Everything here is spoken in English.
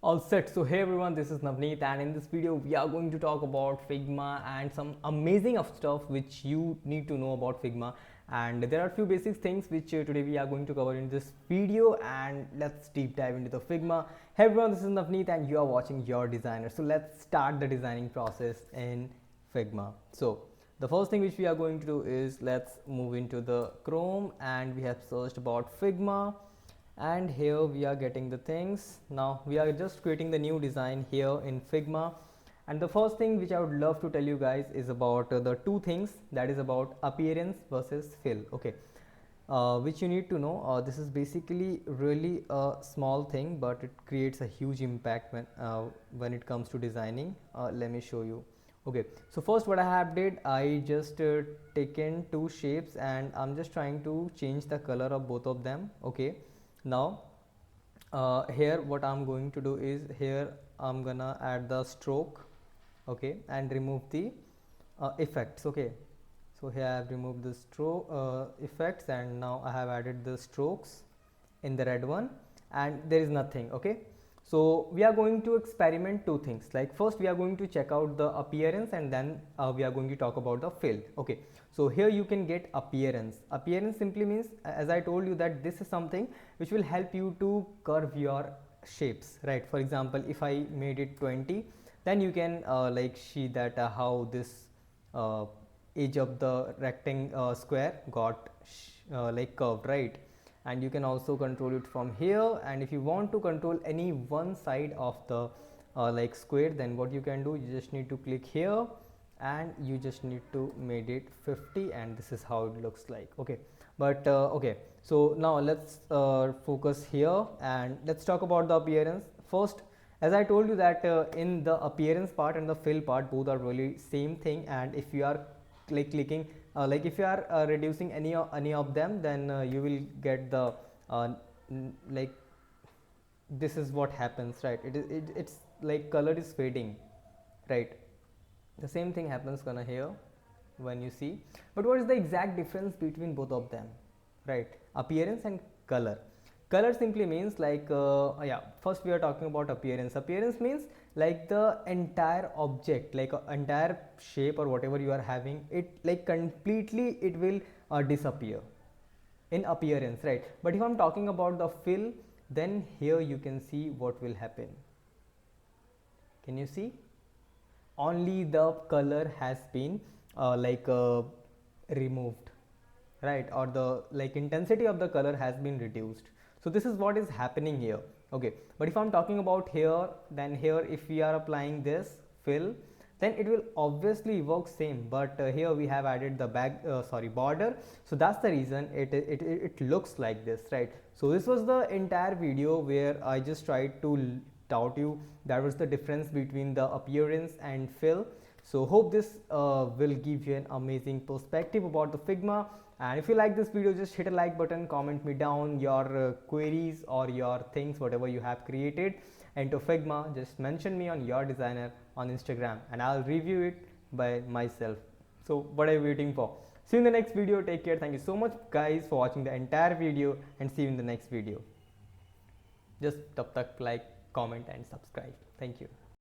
All set. So hey everyone, this is Navneet, and in this video we are going to talk about Figma and some amazing of stuff which you need to know about Figma. And there are a few basic things which today we are going to cover in this video, and let's deep dive into the Figma. Hey everyone, this is Navneet and you are watching Your DZINR. So let's start the designing process in Figma. So the first thing which we are going to do is let's move into the Chrome, and we have searched about Figma, and here we are getting the things. Now we are just creating the new design here in Figma, and the first thing which I would love to tell you guys is about the two things, that is about appearance versus fill. Okay, which you need to know. This is basically really a small thing, but it creates a huge impact when it comes to designing. Let me show you. Okay, so first what I have did, I just taken two shapes and I'm just trying to change the color of both of them. Okay, now here what I'm going to do is, here I'm gonna add the stroke, okay, and remove the effects. Okay, so here I have removed the stroke effects, and now I have added the strokes in the red one, and there is nothing. Okay, so we are going to experiment two things. Like first we are going to check out the appearance, and then we are going to talk about the fill. Okay, so here you can get appearance. Appearance simply means, as I told you, that this is something which will help you to curve your shapes, right? For example, if I made it 20, then you can like see that how this edge of the rectangle square got like curved, right? And you can also control it from here, and if you want to control any one side of the like square, then what you can do, you just need to click here and you just need to make it 50, and this is how it looks like. Okay, but okay, so now let's focus here and let's talk about the appearance first. As I told you that in the appearance part and the fill part, both are really same thing, and if you are like clicking like if you are reducing any of them, then you will get the like this is what happens, right? It's like color is fading, right? The same thing happens gonna here when you see. But what is the exact difference between both of them, right? Appearance and color. Color simply means like yeah, first we are talking about appearance. Appearance means like the entire object, like entire shape or whatever you are having, it like completely it will disappear in appearance, right? But if I'm talking about the fill, then here you can see what will happen. Can you see? Only the color has been like removed, right? Or the like intensity of the color has been reduced. So this is what is happening here. Okay, but if I'm talking about here, then here if we are applying this fill, then it will obviously work same, but here we have added the border, so that's the reason it looks like this, right? So this was the entire video where I just tried to taught you that was the difference between the appearance and fill. So hope this will give you an amazing perspective about the Figma. And if you like this video, just hit a like button, comment me down your queries or your things, whatever you have created into Figma. Just mention me on Your DZINR on Instagram and I'll review it by myself. So what are you waiting for? See you in the next video. Take care. Thank you so much guys for watching the entire video, and see you in the next video. Just tab tak like, comment and subscribe. Thank you.